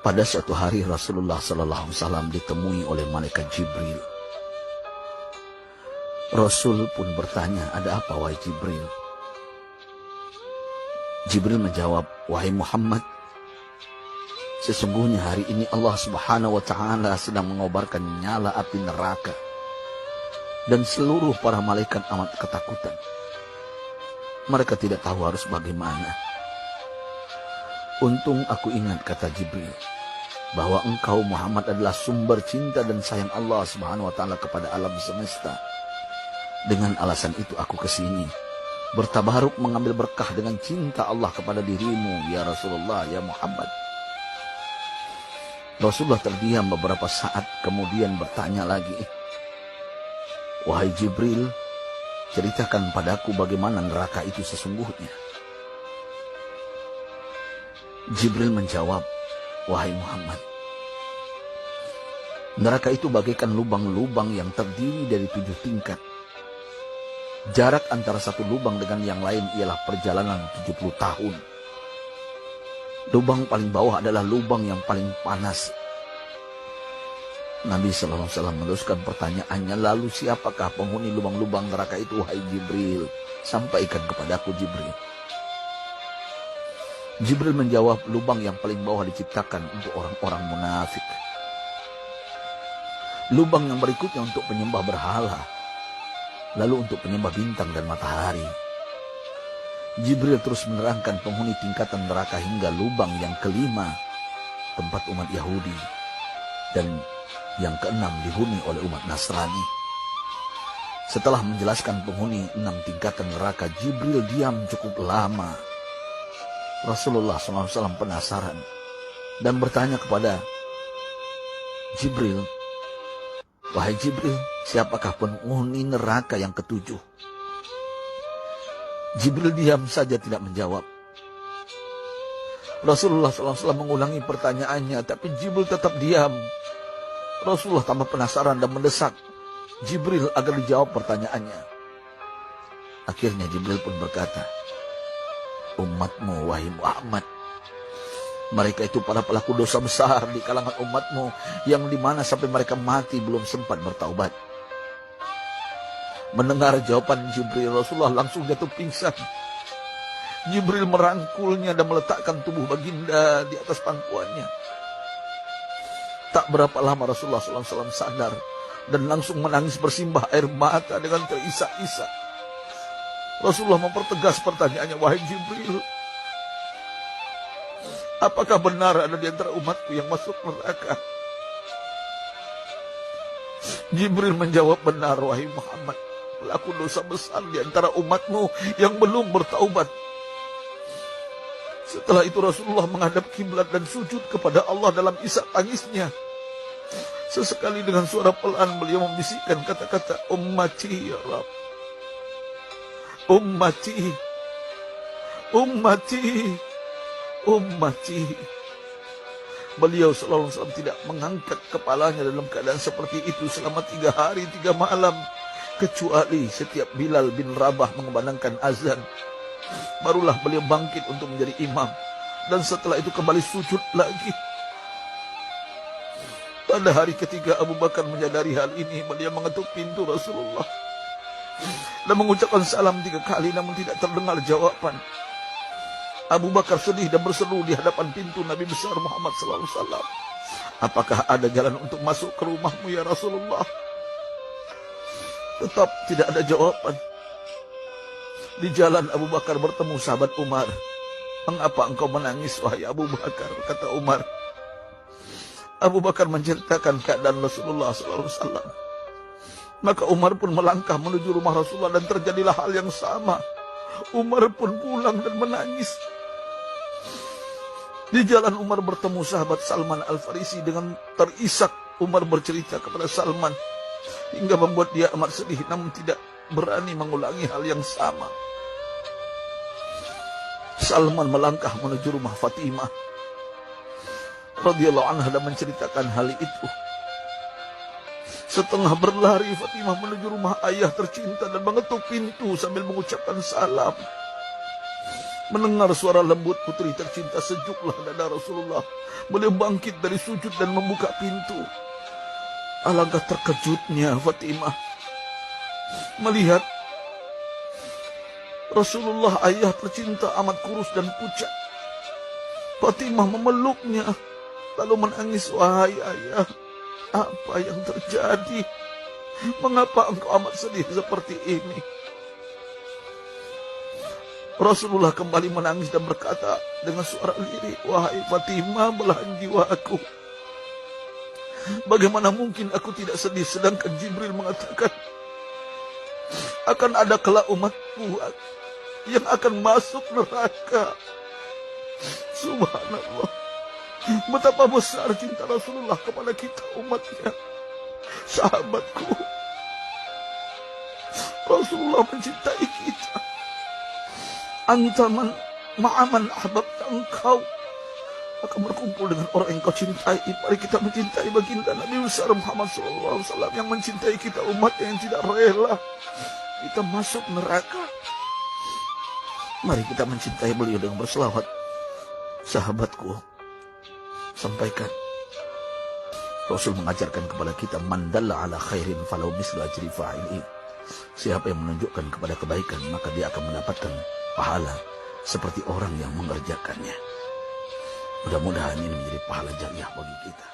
Pada suatu hari Rasulullah SAW ditemui oleh malaikat Jibril. Rasul pun bertanya, ada apa wahai Jibril? Jibril menjawab, wahai Muhammad, sesungguhnya hari ini Allah Subhanahu wa Ta'ala sedang mengobarkan nyala api neraka, dan seluruh para malaikat amat ketakutan. Mereka tidak tahu harus bagaimana. Untung aku ingat, kata Jibril, bahwa engkau Muhammad adalah sumber cinta dan sayang Allah Subhanahu wa Ta'ala kepada alam semesta. Dengan alasan itu aku kesini, bertabaruk mengambil berkah dengan cinta Allah kepada dirimu, ya Rasulullah, ya Muhammad. Rasulullah terdiam beberapa saat, kemudian bertanya lagi, wahai Jibril, ceritakan padaku bagaimana neraka itu sesungguhnya. Jibril menjawab, wahai Muhammad, neraka itu bagaikan lubang-lubang yang terdiri dari 7 tingkat. Jarak antara satu lubang dengan yang lain ialah perjalanan 70 tahun. Lubang paling bawah adalah lubang yang paling panas. Nabi SAW meneruskan pertanyaannya, lalu siapakah penghuni lubang-lubang neraka itu, wahai Jibril? Sampaikan kepadaku, Jibril. Jibril menjawab, lubang yang paling bawah diciptakan untuk orang-orang munafik. Lubang yang berikutnya untuk penyembah berhala. Lalu untuk penyembah bintang dan matahari. Jibril terus menerangkan penghuni tingkatan neraka hingga lubang yang kelima, tempat umat Yahudi, dan yang keenam dihuni oleh umat Nasrani. Setelah menjelaskan penghuni 6 tingkatan neraka, Jibril diam cukup lama. Rasulullah SAW penasaran dan bertanya kepada Jibril, wahai Jibril, siapakah penghuni neraka yang ke-7? Jibril diam saja tidak menjawab. Rasulullah SAW mengulangi pertanyaannya, tapi Jibril tetap diam. Rasulullah tambah penasaran dan mendesak Jibril agar dijawab pertanyaannya. Akhirnya Jibril pun berkata, umatmu wahai Muhammad, mereka itu para pelaku dosa besar di kalangan umatmu, yang dimana sampai mereka mati belum sempat bertaubat. Mendengar jawaban Jibril, Rasulullah langsung jatuh pingsan. Jibril merangkulnya dan meletakkan tubuh baginda di atas pangkuannya. Tak berapa lama Rasulullah SAW sadar dan langsung menangis bersimbah air mata dengan terisak-isak. Rasulullah mempertegas pertanyaannya, wahai Jibril, apakah benar ada di antara umatku yang masuk neraka? Jibril menjawab, benar wahai Muhammad, pelaku dosa besar di antara umatmu yang belum bertaubat. Setelah itu Rasulullah menghadap kiblat dan sujud kepada Allah dalam isak tangisnya. Sesekali dengan suara pelan beliau membisikkan kata-kata, ummati ya Rabb, ummati, ummati, ummati. Beliau SAW tidak mengangkat kepalanya dalam keadaan seperti itu selama 3 hari 3 malam, kecuali setiap Bilal bin Rabah mengumandangkan azan, barulah beliau bangkit untuk menjadi imam, dan setelah itu kembali sujud lagi. Pada hari ketiga Abu Bakar menyadari hal ini, beliau mengetuk pintu Rasulullah dan mengucapkan salam 3 kali, namun tidak terdengar jawaban. Abu Bakar sedih dan berseru di hadapan pintu Nabi besar Muhammad SAW, apakah ada jalan untuk masuk ke rumahmu ya Rasulullah? Tetap tidak ada jawaban. Di jalan Abu Bakar bertemu sahabat Umar. Mengapa engkau menangis wahai Abu Bakar? Kata Umar. Abu Bakar menceritakan keadaan Rasulullah SAW. Maka Umar pun melangkah menuju rumah Rasulullah dan terjadilah hal yang sama. Umar pun pulang dan menangis. Di jalan Umar bertemu sahabat Salman Al-Farisi. Dengan terisak Umar bercerita kepada Salman hingga membuat dia amat sedih, namun tidak berani mengulangi hal yang sama. Salman melangkah menuju rumah Fatimah radhiyallahu anha dan menceritakan hal itu. Setengah berlari Fatimah menuju rumah ayah tercinta dan mengetuk pintu sambil mengucapkan salam. Mendengar suara lembut putri tercinta, sejuklah dada Rasulullah. Beliau bangkit dari sujud dan membuka pintu. Alangkah terkejutnya Fatimah melihat Rasulullah, ayah tercinta, amat kurus dan pucat. Fatimah memeluknya lalu menangis. Wahai ayah, apa yang terjadi? Mengapa engkau amat sedih seperti ini? Rasulullah kembali menangis dan berkata dengan suara lirih, wahai Fatimah, belahan jiwaku, bagaimana mungkin aku tidak sedih sedangkan Jibril mengatakan akan ada kelak umatku yang akan masuk neraka. Subhanallah, betapa besar cinta Rasulullah kepada kita umatnya. Sahabatku, Rasulullah mencintai kita. Antaman ma'aman ahbabta, engkau akan berkumpul dengan orang yang kau cintai. Mari kita mencintai baginda Nabi besar Muhammad SAW yang mencintai kita, umat yang tidak rela kita masuk neraka. Mari kita mencintai beliau dengan berselawat. Sahabatku, sampaikan, Rasul mengajarkan kepada kita, mandalla ala khairin falau mislu ajri fa'ili. Siapa yang menunjukkan kepada kebaikan, maka dia akan mendapatkan pahala seperti orang yang mengerjakannya. Mudah-mudahan ini menjadi pahala jariah bagi kita.